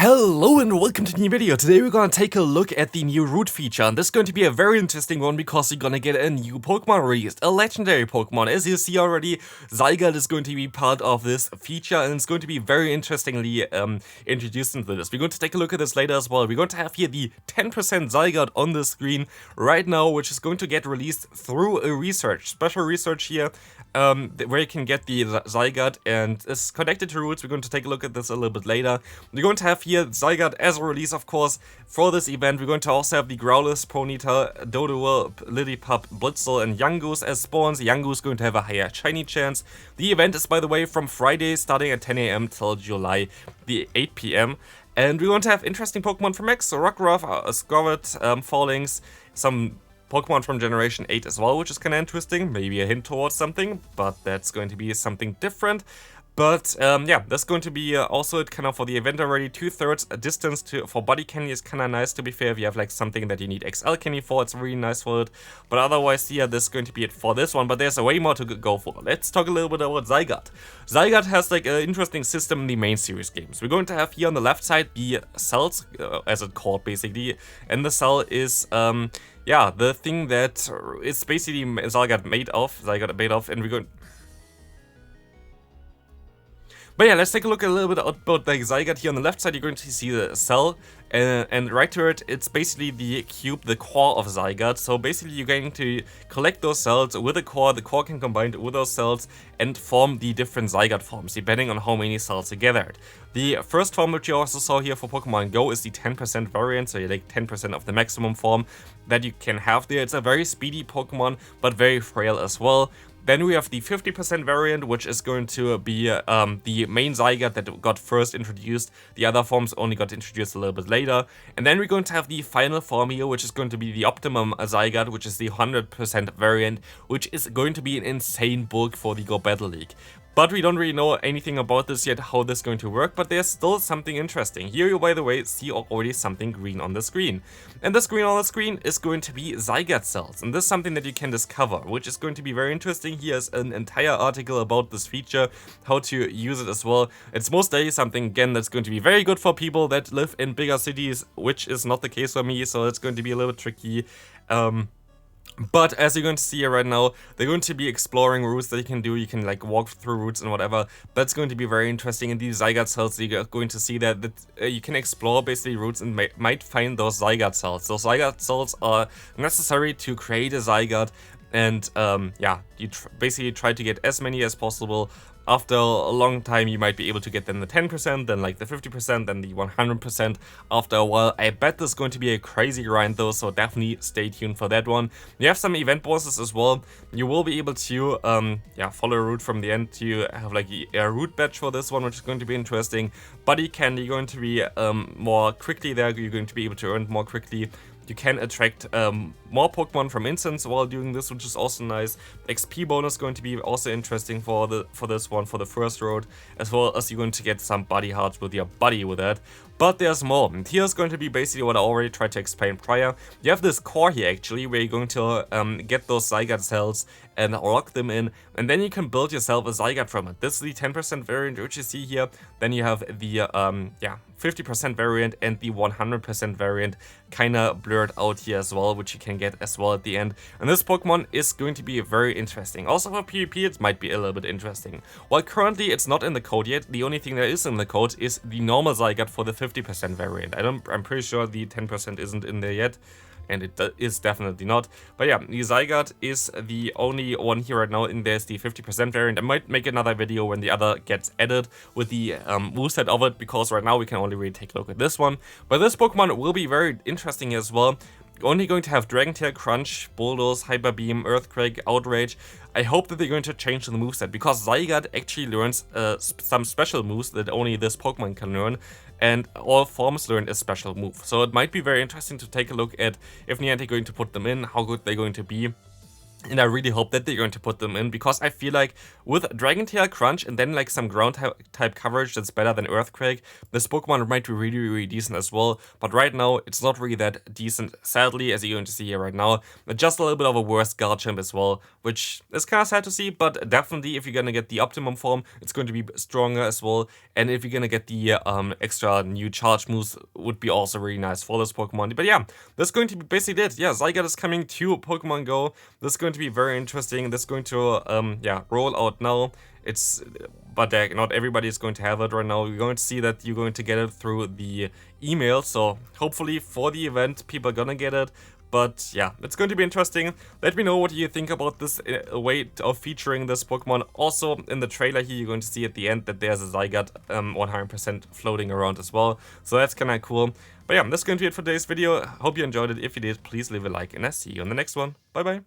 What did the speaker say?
Hello and welcome to the new video. Today we're gonna take a look at the new route feature, and this is going to be a very interesting one because you're gonna get a new Pokemon released, a legendary Pokemon. As you see already, Zygarde is going to be part of this feature, and it's going to be very interestingly introduced into this. We're going to take a look at this later as well. We're going to have here the 10% Zygarde on the screen right now, which is going to get released through a special research here, where you can get the Zygarde, and it's connected to routes. We're going to take a look at this a little bit later. We're going to have here Zygarde as a release, of course, for this event. We're going to also have the Growlithe, Ponyta, Doduo, Lillipup, Blitzel, and Yangoose as spawns. Yangoose going to have a higher shiny chance. The event is, by the way, from Friday starting at 10 AM till July the 8 PM. And we're going to have interesting Pokemon from X, so Rockruff, Scorvet, Fallings, some Pokemon from Generation 8 as well, which is kind of interesting. Maybe a hint towards something, but that's going to be something different. But yeah, that's going to be also kind of for the event already. 2/3 distance for body candy is kind of nice, to be fair. If you have like something that you need XL candy for, it's really nice for it. But otherwise, yeah, this is going to be it for this one. But there's a way more to go for. Let's talk a little bit about Zygarde. Zygarde has like an interesting system in the main series games. We're going to have here on the left side the cells, as it's called basically. And the cell is yeah, the thing that is basically Zygarde made of, and we're going. But yeah, let's take a look a little bit about the Zygarde. Here on the left side, you're going to see the cell, and right to it, it's basically the cube, the core of Zygarde. So basically, you're going to collect those cells with the core. The core can combine with those cells and form the different Zygarde forms, depending on how many cells you gathered. The first form, which you also saw here for Pokemon GO, is the 10% variant, so you take 10% of the maximum form that you can have there. It's a very speedy Pokemon, but very frail as well. Then we have the 50% variant, which is going to be the main Zygarde that got first introduced. The other forms only got introduced a little bit later. And then we're going to have the final form here, which is going to be the optimum Zygarde, which is the 100% variant, which is going to be an insane bulk for the Go Battle League. But we don't really know anything about this yet, how this is going to work, but there's still something interesting. Here you, by the way, see already something green on the screen. And this green on the screen is going to be Zygarde Cells, and this is something that you can discover, which is going to be very interesting. Here's an entire article about this feature, how to use it as well. It's most likely something, again, that's going to be very good for people that live in bigger cities, which is not the case for me, so it's going to be a little bit tricky. But as you're going to see here right now, they're going to be exploring routes that you can do. You can like walk through routes and whatever. That's going to be very interesting. In these Zygarde cells, you're going to see that you can explore basically routes and might find those Zygarde cells. Those Zygarde cells are necessary to create a Zygarde. And yeah, you basically try to get as many as possible. After a long time, you might be able to get then the 10%, then like the 50%, then the 100% after a while. I bet this is going to be a crazy grind though, so definitely stay tuned for that one. You have some event bosses as well. You will be able to yeah, follow a route from the end to have like a route badge for this one, which is going to be interesting. Buddy candy, you're going to be more quickly there. You're going to be able to earn more quickly. You can attract more Pokemon from instants while doing this, which is also nice. XP bonus going to be also interesting for this one, for the first road, as well as you're going to get some buddy hearts with your buddy with that. But there's more, and here's going to be basically what I already tried to explain prior. You have this core here actually, where you're going to get those Zygarde cells and lock them in, and then you can build yourself a Zygarde from it. This is the 10% variant, which you see here. Then you have the yeah, 50% variant and the 100% variant kind of blurred out here as well, which you can get as well at the end. And this Pokemon is going to be very interesting. Also for PvP, it might be a little bit interesting. While currently it's not in the code yet, the only thing that is in the code is the normal Zygarde for the 50% variant. I'm pretty sure the 10% isn't in there yet. And it is definitely not. But yeah, the Zygarde is the only one here right now, and there's the 50% variant. I might make another video when the other gets added with the moveset of it, because right now we can only really take a look at this one. But this Pokemon will be very interesting as well. Only going to have Dragon Tail, Crunch, Bulldoze, Hyper Beam, Earthquake, Outrage. I hope that they're going to change the moveset, because Zygarde actually learns some special moves that only this Pokemon can learn, and all forms learn a special move. So it might be very interesting to take a look at if Niantic going to put them in, how good they're going to be. And I really hope that they're going to put them in, because I feel like with Dragon Tail Crunch and then like some ground type coverage that's better than Earthquake, this Pokemon might be really, really decent as well. But right now, it's not really that decent, sadly, as you're going to see here right now. Just a little bit of a worse Garchomp as well, which is kind of sad to see, but definitely if you're going to get the optimum form, it's going to be stronger as well. And if you're going to get the extra new charge moves, would be also really nice for this Pokemon. But yeah, that's going to be basically it. Yeah, Zygarde is coming to Pokemon Go. This is going to be very interesting. This is going to yeah, roll out now. But not everybody is going to have it right now. You're going to see that you're going to get it through the email. So hopefully for the event, people are gonna get it. But yeah, it's going to be interesting. Let me know what you think about this way of featuring this Pokemon. Also, in the trailer here, you're going to see at the end that there's a Zygarde 100% floating around as well. So that's kind of cool. But yeah, that's going to be it for today's video. Hope you enjoyed it. If you did, please leave a like, and I'll see you on the next one. Bye bye.